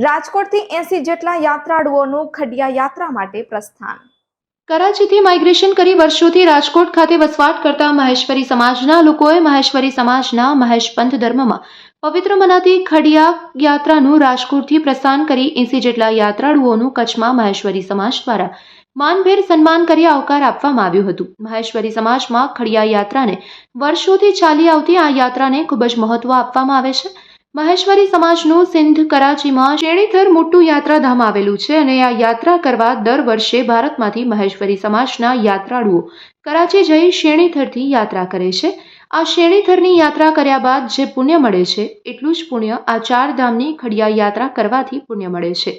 રાજકોટથી 80 જેટલા યાત્રાળુઓનું ખડિયા યાત્રા માટે પ્રસ્થાન। કરાચીથી માઇગ્રેશન કરી વર્ષોથી રાજકોટ ખાતે વસવાટ કરતા મહેશ્વરી સમાજના લોકોએ મહેશ્વરી સમાજના મહેશ પંથ ધર્મમાં પવિત્ર મનાતી ખડિયા યાત્રાનું રાજકોટથી પ્રસ્થાન કરી 80 જેટલા યાત્રાળુઓનું કચ્છમાં મહેશ્વરી સમાજ દ્વારા માનભેર સન્માન કરી આવકાર આપવામાં આવ્યું હતું। મહેશ્વરી સમાજમાં ખડિયા યાત્રાને વર્ષોથી ચાલી આવતી આ યાત્રાને ખૂબ જ મહત્વ આપવામાં આવે છે। મહેશ્વરી સમાજનું સિંધ કરાચીમાં શેણીથર મોટું યાત્રાધામ આવેલું છે અને આ યાત્રા કરવા દર વર્ષે ભારતમાંથી મહેશ્વરી સમાજના યાત્રાળુઓ કરાચી જઈ શેણીથરથી યાત્રા કરે છે। આ શેણીથરની યાત્રા કર્યા બાદ જે પુણ્ય મળે છે એટલું જ પુણ્ય આ ચાર ધામની ખડિયા યાત્રા કરવાથી પુણ્ય મળે છે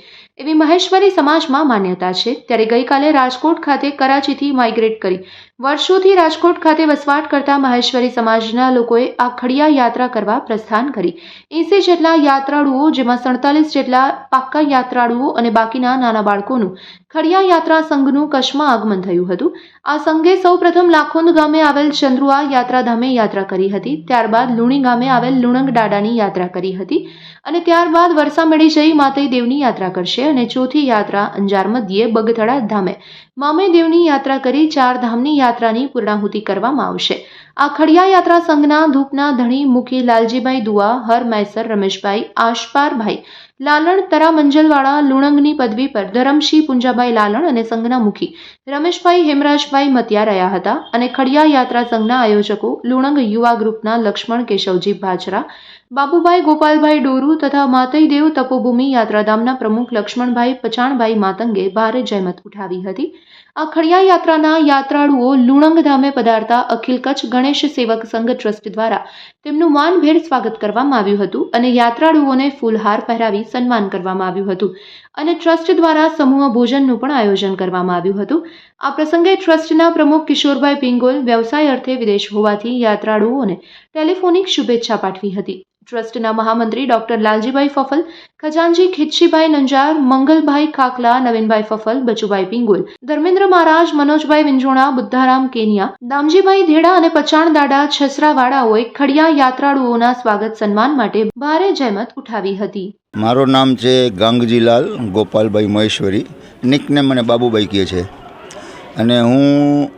એવી મહેશ્વરી સમાજમાં માન્યતા છે। ત્યારે ગઈકાલે રાજકોટ ખાતે કરાચીથી માઇગ્રેટ કરી વર્ષોથી રાજકોટ ખાતે વસવાટ કરતા મહેશ્વરી સમાજના લોકોએ આ ખડિયા યાત્રા કરવા પ્રસ્થાન કરી 80 જેટલા યાત્રાળુઓ, જેમાં 47 જેટલા પાક્કા યાત્રાળુઓ અને બાકીના નાના બાળકોનું ખડિયા યાત્રા સંઘનું કચ્છમાં આગમન થયું હતું। આ સંઘે સૌપ્રથમ લાખોંદ ગામે આવેલ ચંદ્રુઆ યાત્રાધામે યાત્રા કરી હતી, ત્યારબાદ લુણી ગામે આવેલ લુણંગ દાદાની યાત્રા કરી હતી અને ત્યારબાદ વરસામેડી જઈ માતઈ દેવની યાત્રા કરશે અને ચોથી યાત્રા અંજાર મધ્યે બગથડા ધામે મામે દેવની યાત્રા કરી ચાર ધામની યાત્રાની પૂર્ણાહુતિ કરવામાં આવશે। આ ખડિયા યાત્રા સંઘના ધૂપના ધણી મુખી લાલજીભાઈ દુઆ, હર મૈસર રમેશભાઈ, આશપારભાઈ લાલણ, તરા મંજલવાળા લુણંગની પદવી પર ધરમશી પુંજાભાઈ લાલણ અને સંઘના મુખી રમેશભાઈ હેમરાજભાઈ મતિયા રહ્યા હતા અને ખડિયા યાત્રા સંઘના આયોજકો લુણંગ યુવા ગ્રુપના લક્ષ્મણ કેશવજી ભાચરા, બાબુભાઈ ગોપાલભાઈ ડોરુ તથા માતઈ દેવ તપોભૂમિ યાત્રાધામના પ્રમુખ લક્ષ્મણભાઈ પચાણભાઈ માતંગે ભારે જહેમત ઉઠાવી હતી। આ ખડિયા યાત્રાના યાત્રાળુઓ લુણંગ ધામે પધારતા અખિલ કચ્છ ગણેશ સેવક સંઘ ટ્રસ્ટ દ્વારા તેમનું માનભેર સ્વાગત કરવામાં આવ્યું હતું અને યાત્રાળુઓને ફૂલહાર પહેરાવી સન્માન કરવામાં આવ્યું હતું અને ટ્રસ્ટ દ્વારા સમૂહ ભોજનનું પણ આયોજન કરવામાં આવ્યું હતું। આ પ્રસંગે ટ્રસ્ટના પ્રમુખ કિશોરભાઈ પિંગોલ વ્યવસાય અર્થે વિદેશ હોવાથી યાત્રાળુઓને ટેલિફોનિક શુભેચ્છા પાઠવી હતી। ટ્રસ્ટના મહામંત્રી ડોક્ટર લાલજીભાઈ ફફલ, ખજાનજી ખીચ્છીભાઈ નંજાર, મંગલભાઈ ખાખલા, નવીનભાઈ ફફલ, બચુભાઈ પિંગોલ, ધર્મેન્દ્ર મહારાજ, મનોજભાઈ વિંજોણા, બુદ્ધારામ કેનિયા, દામજીભાઈ ધેડા અને પચાણ દાડા છસરાવાળાઓએ ખડિયા યાત્રાળુઓના સ્વાગત સન્માન માટે ભારે જહેમત ઉઠાવી હતી। મારું નામ છે ગાંગજીલાલ ગોપાલભાઈ મહેશ્વરી, નિકનેમ મને બાબુભાઈ કહે છે અને હું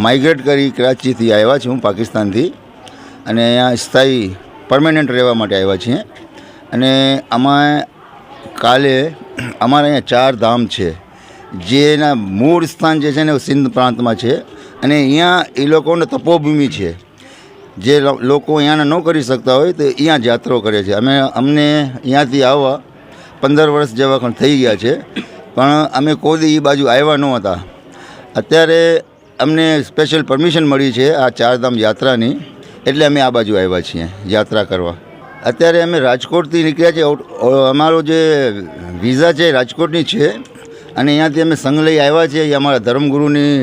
માઇગ્રેટ કરી કરાચીથી આવ્યા છું, પાકિસ્તાનથી, અને અહીંયા સ્થાયી પરમેનન્ટ રહેવા માટે આવ્યા છીએ। અને આમાં કાલે અમારા અહીંયા ચાર ધામ છે જેના મૂળ સ્થાન જે છે ને સિંધ પ્રાંતમાં છે અને અહીંયા એ લોકોને તપોભૂમિ છે। જે લોકો અહીંયાના ન કરી શકતા હોય તો અહીંયા જ યાત્રાઓ કરે છે। અમને અહીંયાથી આવવા 15 વર્ષ જેવા પણ થઈ ગયા છે, પણ અમે કોઈ એ બાજુ આવ્યા ન હતા। અત્યારે અમને સ્પેશિયલ પરમિશન મળી છે આ ચારધામ યાત્રાની, એટલે અમે આ બાજુ આવ્યા છીએ યાત્રા કરવા। અત્યારે અમે રાજકોટથી નીકળ્યા છીએ। અમારો જે વિઝા છે રાજકોટની છે અને અહીંયાથી અમે સંઘ લઈ આવ્યા છીએ। એ અમારા ધર્મગુરુની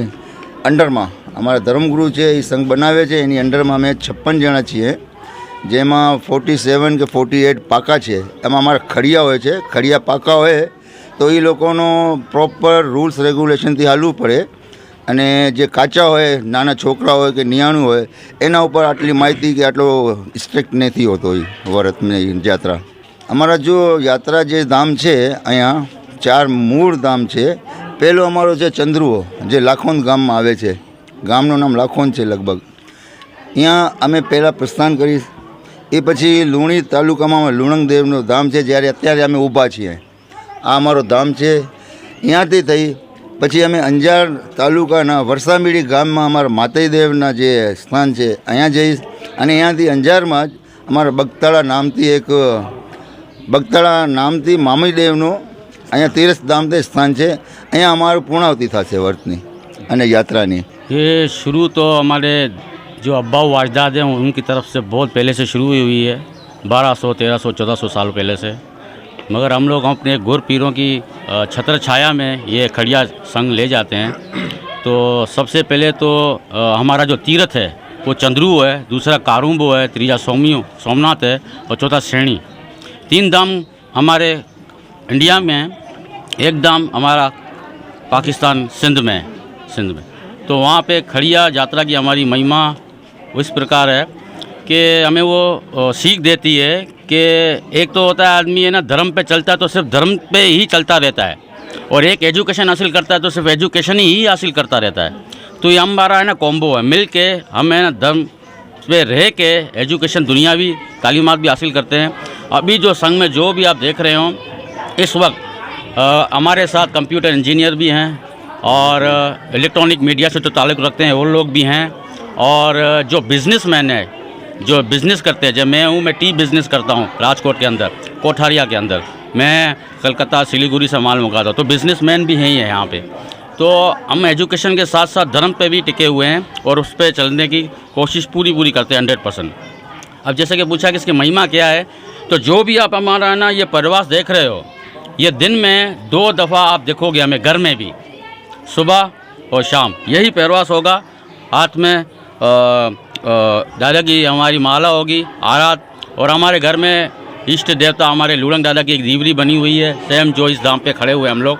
અંડરમાં, અમારા ધર્મગુરુ છે એ સંઘ બનાવે છે, એની અંડરમાં અમે 56 જણા છીએ, જેમાં 47 કે 48 પાકા છે। એમાં અમારા ખડિયા હોય છે। ખડિયા પાકા હોય તો એ લોકોનો પ્રોપર રૂલ્સ રેગ્યુલેશનથી હાલવું પડે અને જે કાચા હોય, નાના છોકરા હોય કે નિયાણું હોય, એના ઉપર આટલી માહિતી કે આટલો સ્ટ્રિક્ટ નથી હોતો એ વ્રતની યાત્રા। અમારા જો યાત્રા જે ધામ છે અહીંયા ચાર મૂળ ધામ છે। પહેલો અમારો છે ચંદ્રુઓ, જે લાખોંદ ગામમાં આવે છે, ગામનું નામ લાખોંદ છે લગભગ। અહીંયા અમે પહેલાં પ્રસ્થાન કરી, એ પછી લુણી તાલુકામાં લુણંગ દેવનું ધામ છે, જ્યારે અત્યારે અમે ઊભા છીએ આ અમારો ધામ છે। અહીંયાથી થઈ પછી અમે અંજાર તાલુકાના વરસામેડી ગામમાં અમારા માતઈ દેવના જે સ્થાન છે અહીંયા જઈશ અને અહીંયાથી અંજારમાં જ અમારા બગતાળા નામથી મામી દેવનું અહીંયા તીર્થ ધામ સ્થાન છે। અહીંયા અમારું પૂર્ણાવતિ થશે વર્તની અને यात्रानी। ये शुरू तो हमारे जो अब्बा व अजदाद हैं उनकी तरफ से बहुत पहले से शुरू हुई है, 1200, 1300, 1400 साल पहले से। मगर हम लोग अपने गुर पीरों की छत्र छाया में ये खड़िया संग ले जाते हैं। तो सबसे पहले तो हमारा जो तीर्थ है वो चंद्रू है, दूसरा कारुम्बो है, तीसरा सोमनाथ है और चौथा श्रेणी। 3 धाम हमारे इंडिया में, एक धाम हमारा पाकिस्तान सिंध में। तो वहाँ पे खड़िया यात्रा की हमारी महिमा इस प्रकार है कि हमें वो सीख देती है कि एक तो होता है आदमी है ना धर्म पे चलता है तो सिर्फ धर्म पे ही चलता रहता है, और एक एजुकेशन हासिल करता है तो सिर्फ एजुकेशन ही हासिल करता रहता है। तो ये हमारा है ना कॉम्बो है, मिल के हम है ना धर्म पे रह के एजुकेशन दुनियावी तालीमात भी हासिल करते हैं। अभी जो संघ में जो भी आप देख रहे हो इस वक्त हमारे साथ कंप्यूटर इंजीनियर भी हैं और इलेक्ट्रॉनिक मीडिया से तो ताल्लुक़ रखते हैं वो लोग भी हैं, और जो बिज़नेसमैन है जो बिज़नेस करते हैं, जब मैं टी बिज़नेस करता हूँ राजकोट के अंदर, कोठारिया के अंदर, मैं कलकत्ता सिलीगुड़ी से माल मंगाता हूँ, तो बिज़नेसमैन भी हैं यहाँ पे। तो हम एजुकेशन के साथ साथ धर्म पे भी टिके हुए हैं और उस पर चलने की कोशिश पूरी करते हैं 100%। अब जैसे कि पूछा कि इसकी महिमा क्या है, तो जो भी आप हमारा ना ये प्रवास देख रहे हो, ये दिन में 2 दफ़ा आप देखोगे हमें घर में भी, सुबह और शाम यही प्रवास होगा। हाथ में दादा की हमारी माला होगी, आरात, और हमारे घर में इष्ट देवता हमारे लूड़ंग दादा की एक दीवरी बनी हुई है, सेम जो इस धाम पे खड़े हुए हम लोग।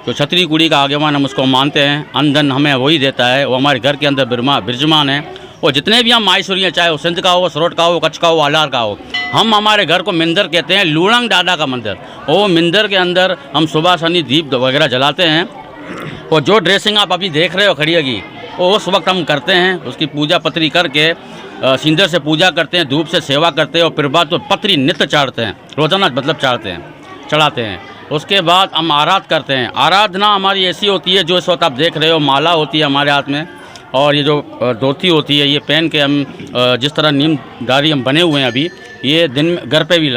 तो छतरी कुड़ी का आगेवान हम उसको मानते हैं, अंधन हमें वही देता है, वो हमारे घर के अंदर बिरजमान है। और जितने भी हम माहेश्वरी हैं, चाहे वो सिंध का हो, सरोट का हो, कच्छ का हो, आलार का हो, हम हमारे घर को मिंदर कहते हैं, लूड़ंग दादा का मंदिर। वो मिंदर के अंदर हम सुबह शनि दीप वगैरह जलाते हैं, और जो ड्रेसिंग आप अभी देख रहे हो खड़िया की, वो उस वक्त हम करते हैं। उसकी पूजा पत्री करके सिंदर से पूजा करते हैं, धूप से सेवा करते हैं, और फिर बाद तो पत्री नित्य चाढ़ते हैं, रोज़ाना मतलब चढ़ाते हैं। उसके बाद हम आराध करते हैं। आराधना हमारी ऐसी होती है, जो इस वक्त आप देख रहे हो, माला होती है हमारे हाथ में, और ये जो धोती होती है ये पहन के हम जिस तरह नीमदारी हम बने हुए हैं अभी, ये दिन में घर पे भी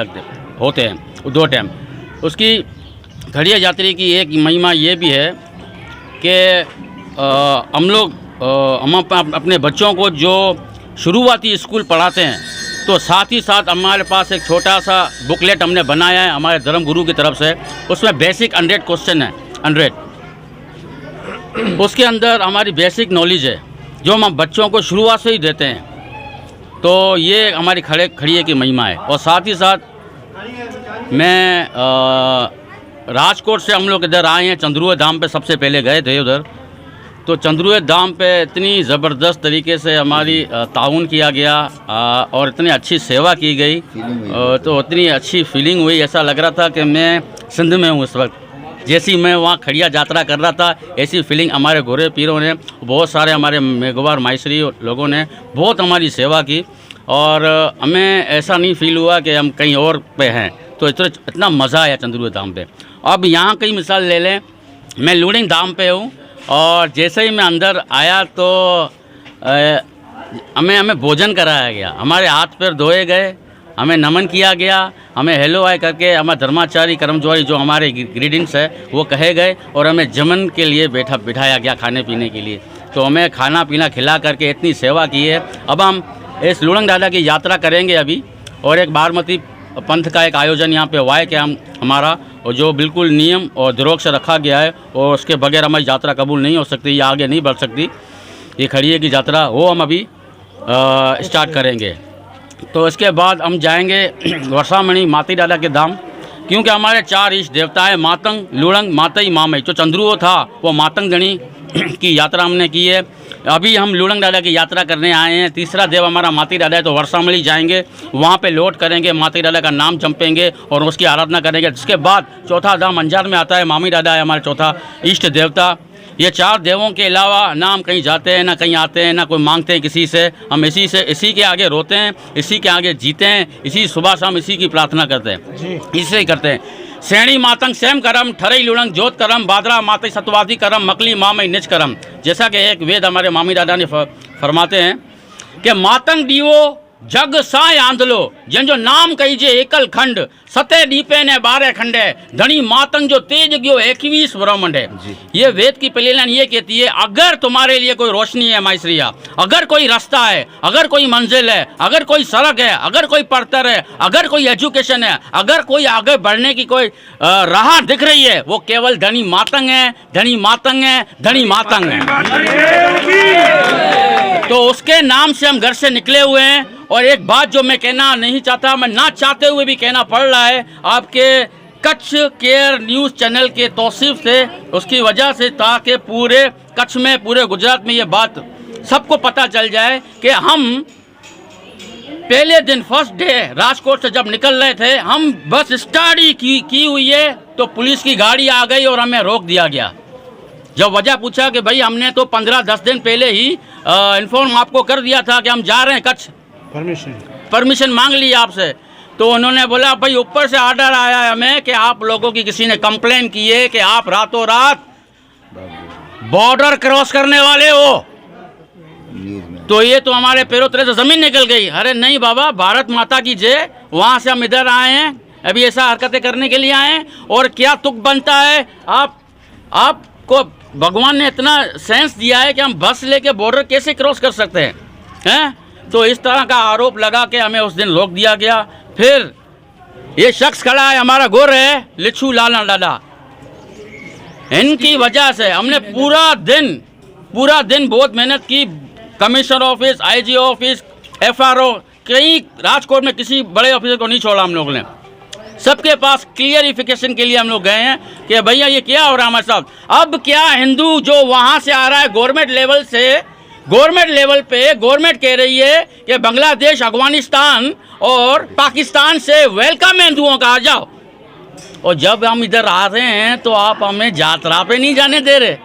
होते हैं 2 टाइम। उसकी खड़िया यात्री की एक महिमा ये भी है कि हम लोग अपने बच्चों को जो शुरुआती स्कूल पढ़ाते हैं, तो साथ ही साथ हमारे पास एक छोटा सा बुकलेट हमने बनाया है हमारे धर्म गुरु की तरफ से। उसमें बेसिक 100 क्वेश्चन है, 100 उसके अंदर हमारी बेसिक नॉलेज है जो हम बच्चों को शुरुआत से ही देते हैं। तो ये हमारी खड़िए की महिमा है। और साथ ही साथ मैं राजकोट से हम लोग इधर आए हैं, चंद्रुए धाम पे सबसे पहले गए थे उधर। तो चंद्रुए धाम पे इतनी ज़बरदस्त तरीके से हमारी ताउन किया गया और इतनी अच्छी सेवा की गई, तो इतनी अच्छी फीलिंग हुई, ऐसा लग रहा था कि मैं सिंध में हूँ इस वक्त। जैसी मैं वहाँ खड़िया यात्रा कर रहा था, ऐसी फीलिंग हमारे गोरे पीरों ने, बहुत सारे हमारे मेघवार माहेश्वरी लोगों ने बहुत हमारी सेवा की, और हमें ऐसा नहीं फील हुआ कि हम कहीं और पे हैं। तो इतना मज़ा आया चंद्रुए धाम पे। अब यहाँ कई मिसाल ले लें, मैं लूड़िंग धाम पे हूँ, और जैसे ही मैं अंदर आया तो हमें भोजन कराया गया, हमारे हाथ पैर धोए गए, हमें नमन किया गया, हमें हेलो आए करके हमारे धर्माचारी कर्मचारी जो हमारे ग्रीडिंग्स है वो कहे गए, और हमें जमन के लिए बिठाया गया खाने पीने के लिए। तो हमें खाना पीना खिला करके इतनी सेवा की है। अब हम इस लूड़ंग दादा की यात्रा करेंगे अभी, और एक बारमती पंथ का एक आयोजन यहाँ पे हुआ है कि हमारा, और जो बिल्कुल नियम और दुरोग से रखा गया है, और उसके बगैर हमारी यात्रा कबूल नहीं हो सकती, या आगे नहीं बढ़ सकती। ये खड़िए की यात्रा वो हम अभी स्टार्ट करेंगे। तो इसके बाद हम जाएंगे वर्षामणि माती दादा के धाम, क्योंकि हमारे 4 इष्ट देवता है, मातंग, लूड़ंग, मातई, मामई। जो चंद्रुओ था वो मातंग गणी की यात्रा हमने की है। अभी हम लूड़ंग दादा की यात्रा करने आए हैं। तीसरा देव हमारा माती दादा है, तो वर्षामणि जाएंगे, वहाँ पे लौट करेंगे, माती दादा का नाम जपेंगे और उसकी आराधना करेंगे। जिसके बाद चौथा धाम अंजार में आता है, मामी दादा है हमारे चौथा इष्ट देवता। ये 4 देवों के अलावा ना हम कहीं जाते हैं, ना कहीं आते हैं, ना कोई मांगते हैं किसी से। हम इसी के आगे रोते हैं, इसी के आगे जीते हैं, इसी सुबह शाम इसी की प्रार्थना करते हैं, इसे ही करते हैं। श्रेणी मातंग सेम करम, ठरई लुड़ंग जोत करम, बादरा मातई सतवादी करम, मकली मामई निज करम। जैसा कि एक वेद हमारे मामी दादा ने फरमाते हैं कि मातंग दीवो जग साय आंधलो, जिन जो नाम कहीजे एकल खंड, सते दीपे ने 12 खंडे, धनी मातंग जो तेज गयो 21 ब्रह्मांड है। ये वेद की पहली लाइन ये कहती है, अगर तुम्हारे लिए कोई रोशनी है माइश्रिया, अगर कोई रास्ता है, अगर कोई मंजिल है, अगर कोई सड़क है, अगर कोई पढ़तर है, अगर कोई एजुकेशन है, अगर कोई आगे बढ़ने की कोई राह दिख रही है, वो केवल धनी मातंग है, धनी मातंग है, धनी मातंग है। तो उसके नाम से हम घर से निकले हुए हैं। और एक बात जो मैं कहना नहीं चाहता, मैं ना चाहते हुए भी कहना पड़ रहा है, आपके कच्छ केयर न्यूज़ चैनल के तौसीफ से, उसकी वजह से, ताकि पूरे कच्छ में, पूरे गुजरात में ये बात सबको पता चल जाए कि हम पहले दिन फर्स्ट डे राजकोट से जब निकल रहे थे, हम बस स्टार्ट ही की हुई है तो पुलिस की गाड़ी आ गई और हमें रोक दिया गया। जब वजह पूछा कि भाई हमने तो 15-10 दिन पहले ही इन्फॉर्म आपको कर दिया था कि हम जा रहे हैं कच्छ, परमिशन मांग ली आपसे, तो उन्होंने बोला भाई ऊपर से ऑर्डर आया है हमें कि आप लोगों की किसी ने कंप्लेन की है कि आप रातों रात बॉर्डर क्रॉस करने वाले हो, तो ये तो हमारे पैरों तले से ज़मीन निकल गई। अरे नहीं बाबा, भारत माता की जय, वहाँ से हम इधर आए हैं, अभी ऐसा हरकतें करने के लिए आए हैं। और क्या तुक बनता है, आपको भगवान ने इतना सेंस दिया है कि हम बस लेके बॉर्डर कैसे क्रॉस कर सकते हैं? तो इस तरह का आरोप लगा के हमें उस दिन रोक दिया गया। फिर ये शख्स खड़ा है, हमारा गोर है लिच्छू लाल डाला, इनकी वजह से हमने पूरा दिन बहुत मेहनत की। Commissioner office, IG office, FRO, कहीं राजकोट में किसी बड़े ऑफिसर को नहीं छोड़ा हम लोगों ने। सबके पास क्लियरिफिकेशन के लिए हम लोग गए हैं कि भैया ये क्या हो रहा है हमारे साथ। अब क्या हिंदू जो वहाँ से आ रहा है गवर्नमेंट लेवल पे गवर्नमेंट कह रही है कि बांग्लादेश, अफगानिस्तान और पाकिस्तान से वेलकम हिंदुओं का, आ जाओ। और जब हम इधर आ रहे हैं तो आप हमें यात्रा पे नहीं जाने दे रहे।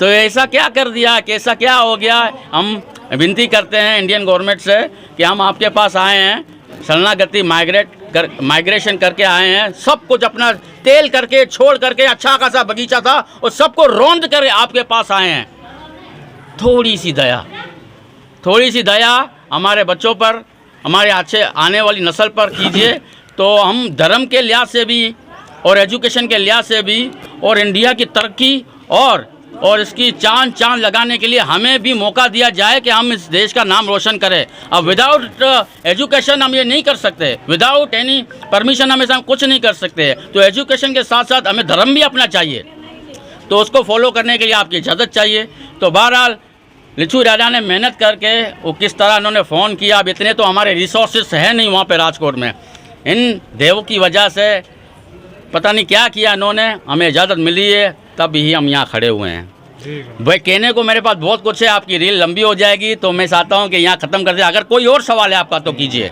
तो ऐसा क्या कर दिया, कैसा क्या हो गया? हम विनती करते हैं इंडियन गवर्नमेंट से कि हम आपके पास आए हैं, शरणागति माइग्रेशन करके आए हैं, सब कुछ अपना तेल करके छोड़ करके, अच्छा खासा बगीचा था और सबको रौंद कर आपके पास आए हैं। थोड़ी सी दया हमारे बच्चों पर, हमारे अच्छे आने वाली नस्ल पर कीजिए। तो हम धर्म के लिहाज से भी और एजुकेशन के लिहाज से भी और इंडिया की तरक्की और इसकी चांद लगाने के लिए हमें भी मौका दिया जाए कि हम इस देश का नाम रोशन करें। अब विदाउट एजुकेशन हम ये नहीं कर सकते, विदाउट एनी परमिशन हम कुछ नहीं कर सकते। तो एजुकेशन के साथ साथ हमें धर्म भी अपना चाहिए, तो उसको फॉलो करने के लिए आपकी इजाज़त चाहिए। तो बहरहाल लिच्छू राजा ने मेहनत करके, वो किस तरह उन्होंने फ़ोन किया, अब इतने तो हमारे रिसोर्सेस है नहीं वहाँ पे राजकोट में। इन देवों की वजह से पता नहीं क्या किया इन्होंने, हमें इजाज़त मिली है तब ही हम यहाँ खड़े हुए हैं। भाई कहने को मेरे पास बहुत कुछ है, आपकी रील लंबी हो जाएगी तो मैं चाहता हूँ कि यहाँ ख़त्म कर दे। अगर कोई और सवाल है आपका तो कीजिए।